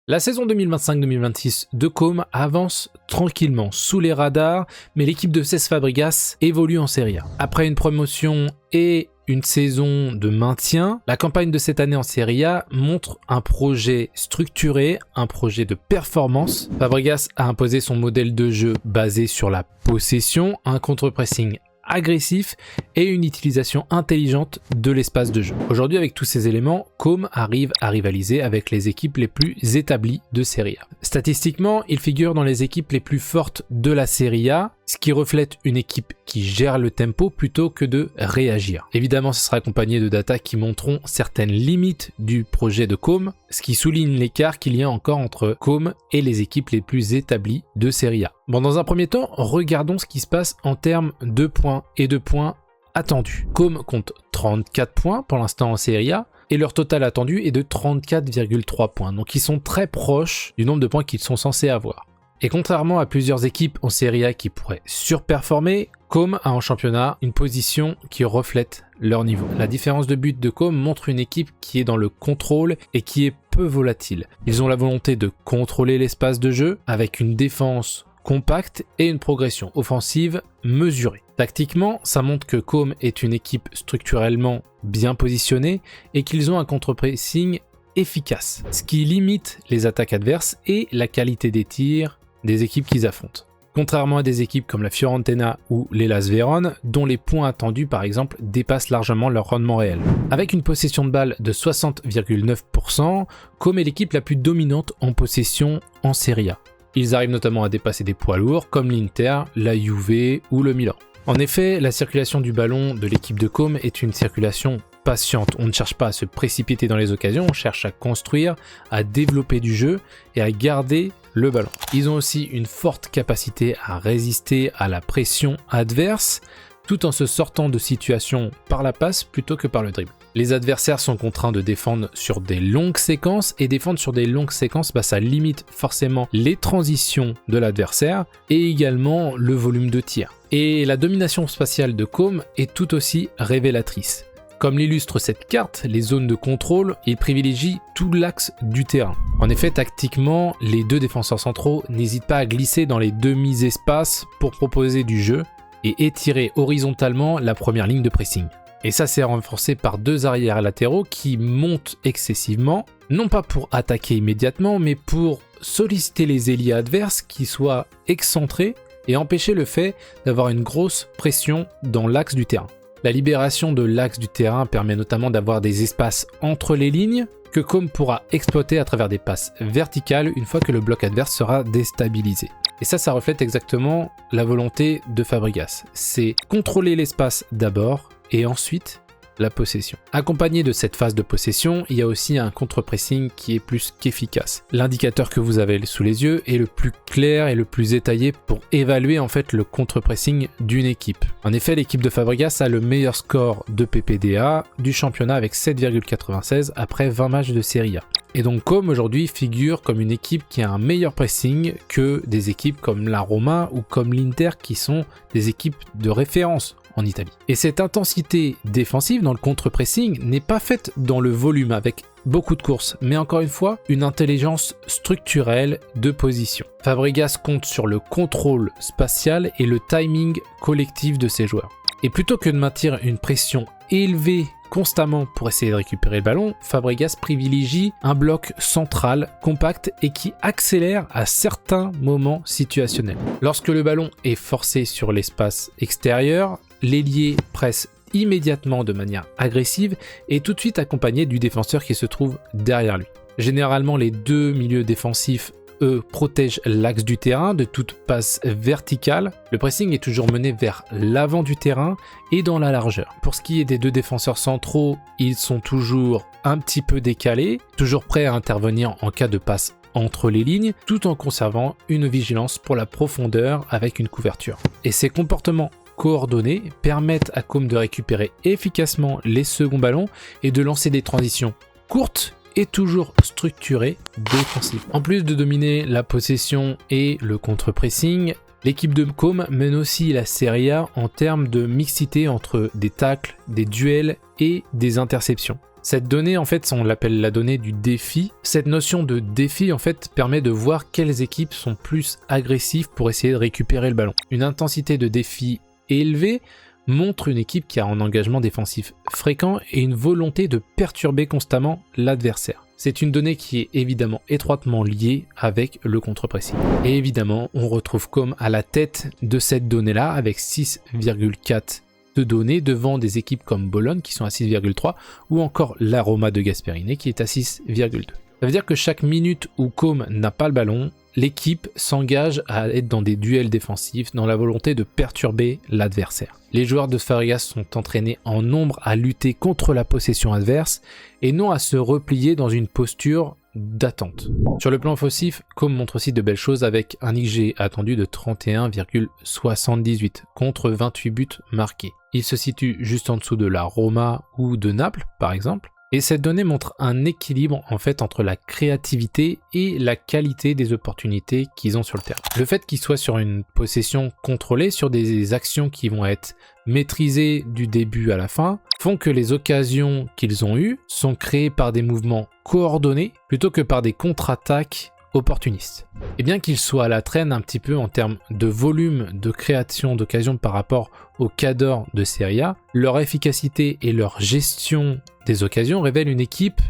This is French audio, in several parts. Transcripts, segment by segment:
La saison 2025-2026 de Com avance tranquillement sous les radars, mais l'équipe de Cesc Fabregas évolue en Serie A. Après une promotion et une saison de maintien, la campagne de cette année en Serie A montre un projet structuré, un projet de performance. Fabregas a imposé son modèle de jeu basé sur la possession, un contre-pressing agressif et une utilisation intelligente de l'espace de jeu. Aujourd'hui, avec tous ces éléments, Com arrive à rivaliser avec les équipes les plus établies de Serie A. Statistiquement, il figure dans les équipes les plus fortes de la Serie A, ce qui reflète une équipe qui gère le tempo plutôt que de réagir. Évidemment, ce sera accompagné de data qui montreront certaines limites du projet de Com, ce qui souligne l'écart qu'il y a encore entre Com et les équipes les plus établies de Serie A. Bon, dans un premier temps, regardons ce qui se passe en termes de points et de points attendus. Com compte 34 points pour l'instant en Serie A, et leur total attendu est de 34,3 points, donc ils sont très proches du nombre de points qu'ils sont censés avoir. Et contrairement à plusieurs équipes en Serie A qui pourraient surperformer, Com a en championnat une position qui reflète leur niveau. La différence de but de Com montre une équipe qui est dans le contrôle et qui est peu volatile. Ils ont la volonté de contrôler l'espace de jeu avec une défense compacte et une progression offensive mesurée. Tactiquement, ça montre que Com est une équipe structurellement bien positionnée et qu'ils ont un contre-pressing efficace, ce qui limite les attaques adverses et la qualité des tirs des équipes qu'ils affrontent. Contrairement à des équipes comme la Fiorentina ou l'Hellas Vérone, dont les points attendus par exemple dépassent largement leur rendement réel. Avec une possession de balle de 60,9%, Com est l'équipe la plus dominante en possession en Serie A. Ils arrivent notamment à dépasser des poids lourds comme l'Inter, la Juve ou le Milan. En effet, la circulation du ballon de l'équipe de Com est une circulation patiente. On ne cherche pas à se précipiter dans les occasions, on cherche à construire, à développer du jeu et à garder le ballon. Ils ont aussi une forte capacité à résister à la pression adverse, tout en se sortant de situations par la passe plutôt que par le dribble. Les adversaires sont contraints de défendre sur des longues séquences, et défendre sur des longues séquences, ça limite forcément les transitions de l'adversaire et également le volume de tir. Et la domination spatiale de Com est tout aussi révélatrice. Comme l'illustre cette carte, les zones de contrôle, il privilégie tout l'axe du terrain. En effet, tactiquement, les deux défenseurs centraux n'hésitent pas à glisser dans les demi-espaces pour proposer du jeu et étirer horizontalement la première ligne de pressing. Et ça, c'est renforcé par deux arrières latéraux qui montent excessivement, non pas pour attaquer immédiatement, mais pour solliciter les ailiers adverses qui soient excentrés et empêcher le fait d'avoir une grosse pression dans l'axe du terrain. La libération de l'axe du terrain permet notamment d'avoir des espaces entre les lignes que Com pourra exploiter à travers des passes verticales une fois que le bloc adverse sera déstabilisé. Et ça reflète exactement la volonté de Fabregas. C'est contrôler l'espace d'abord et ensuite la possession. Accompagné de cette phase de possession, il y a aussi un contre-pressing qui est plus qu'efficace. L'indicateur que vous avez sous les yeux est le plus clair et le plus détaillé pour évaluer en fait le contre-pressing d'une équipe. En effet, l'équipe de Fabregas a le meilleur score de PPDA du championnat avec 7,96 après 20 matchs de Serie A. Et donc Com aujourd'hui figure comme une équipe qui a un meilleur pressing que des équipes comme la Roma ou comme l'Inter qui sont des équipes de référence en Italie. Et cette intensité défensive dans le contre-pressing n'est pas faite dans le volume avec beaucoup de courses, mais encore une fois, une intelligence structurelle de position. Fabregas compte sur le contrôle spatial et le timing collectif de ses joueurs. Et plutôt que de maintenir une pression élevée constamment pour essayer de récupérer le ballon, Fabregas privilégie un bloc central, compact et qui accélère à certains moments situationnels. Lorsque le ballon est forcé sur l'espace extérieur, l'ailier presse immédiatement de manière agressive et tout de suite accompagné du défenseur qui se trouve derrière lui. Généralement, les deux milieux défensifs, eux, protègent l'axe du terrain de toute passe verticale. Le pressing est toujours mené vers l'avant du terrain et dans la largeur. Pour ce qui est des deux défenseurs centraux, ils sont toujours un petit peu décalés, toujours prêts à intervenir en cas de passe entre les lignes, tout en conservant une vigilance pour la profondeur avec une couverture. Et ces comportements coordonnés permettent à Com de récupérer efficacement les seconds ballons et de lancer des transitions courtes et toujours structurées défensivement. En plus de dominer la possession et le contre-pressing, l'équipe de Com mène aussi la Serie A en termes de mixité entre des tacles, des duels et des interceptions. Cette donnée, en fait, on l'appelle la donnée du défi. Cette notion de défi, en fait, permet de voir quelles équipes sont plus agressives pour essayer de récupérer le ballon. Une intensité de défi élevée montre une équipe qui a un engagement défensif fréquent et une volonté de perturber constamment l'adversaire. C'est une donnée qui est évidemment étroitement liée avec le contre-pressing. Et évidemment, on retrouve Com à la tête de cette donnée-là avec 6,4 de données devant des équipes comme Bologne qui sont à 6,3 ou encore la Roma de Gasperini qui est à 6,2. Ça veut dire que chaque minute où Com n'a pas le ballon, l'équipe s'engage à être dans des duels défensifs, dans la volonté de perturber l'adversaire. Les joueurs de Fabregas sont entraînés en nombre à lutter contre la possession adverse et non à se replier dans une posture d'attente. Sur le plan offensif, Com montre aussi de belles choses avec un XG attendu de 31,78 contre 28 buts marqués. Il se situe juste en dessous de la Roma ou de Naples par exemple. Et cette donnée montre un équilibre en fait entre la créativité et la qualité des opportunités qu'ils ont sur le terrain. Le fait qu'ils soient sur une possession contrôlée, sur des actions qui vont être maîtrisées du début à la fin, font que les occasions qu'ils ont eues sont créées par des mouvements coordonnés plutôt que par des contre-attaques opportunistes. Et bien qu'ils soient à la traîne un petit peu en termes de volume de création d'occasions par rapport aux cadors de Serie A, leur efficacité et leur gestion des occasions révèlent une équipe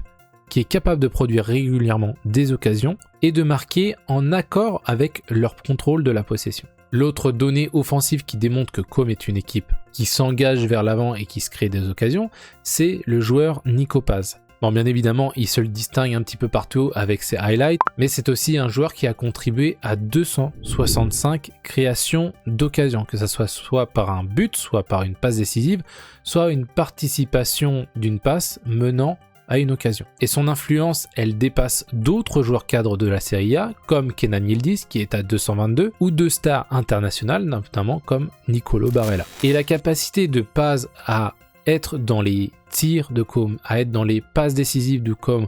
qui est capable de produire régulièrement des occasions et de marquer en accord avec leur contrôle de la possession. L'autre donnée offensive qui démontre que Com est une équipe qui s'engage vers l'avant et qui se crée des occasions, c'est le joueur Nico Paz. Bon, bien évidemment, il se le distingue un petit peu partout avec ses highlights, mais c'est aussi un joueur qui a contribué à 265 créations d'occasions, que ça soit par un but, soit par une passe décisive, soit une participation d'une passe menant à une occasion. Et son influence, elle dépasse d'autres joueurs cadres de la Serie A, comme Kenan Yildiz, qui est à 222, ou deux stars internationales, notamment comme Nicolo Barella. Et la capacité de Paz à être dans les tirs de Com, à être dans les passes décisives de Com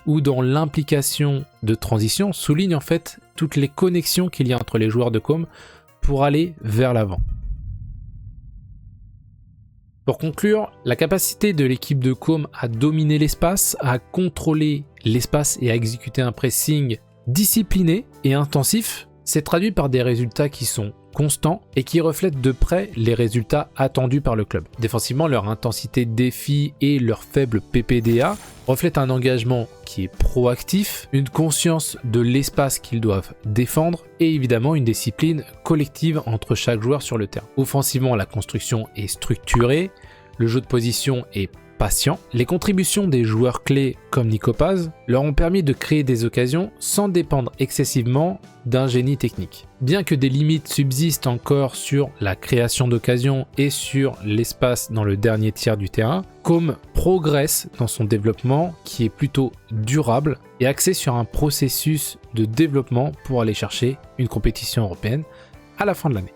ou dans l'implication de transition souligne en fait toutes les connexions qu'il y a entre les joueurs de Com pour aller vers l'avant. Pour conclure, la capacité de l'équipe de Com à dominer l'espace, à contrôler l'espace et à exécuter un pressing discipliné et intensif s'est traduit par des résultats qui sont constants et qui reflètent de près les résultats attendus par le club. Défensivement, leur intensité de défi et leur faible PPDA reflètent un engagement qui est proactif, une conscience de l'espace qu'ils doivent défendre et évidemment une discipline collective entre chaque joueur sur le terrain. Offensivement, la construction est structurée, le jeu de position est patient. Les contributions des joueurs clés comme Nico Paz leur ont permis de créer des occasions sans dépendre excessivement d'un génie technique. Bien que des limites subsistent encore sur la création d'occasions et sur l'espace dans le dernier tiers du terrain, Com progresse dans son développement qui est plutôt durable et axé sur un processus de développement pour aller chercher une compétition européenne à la fin de l'année.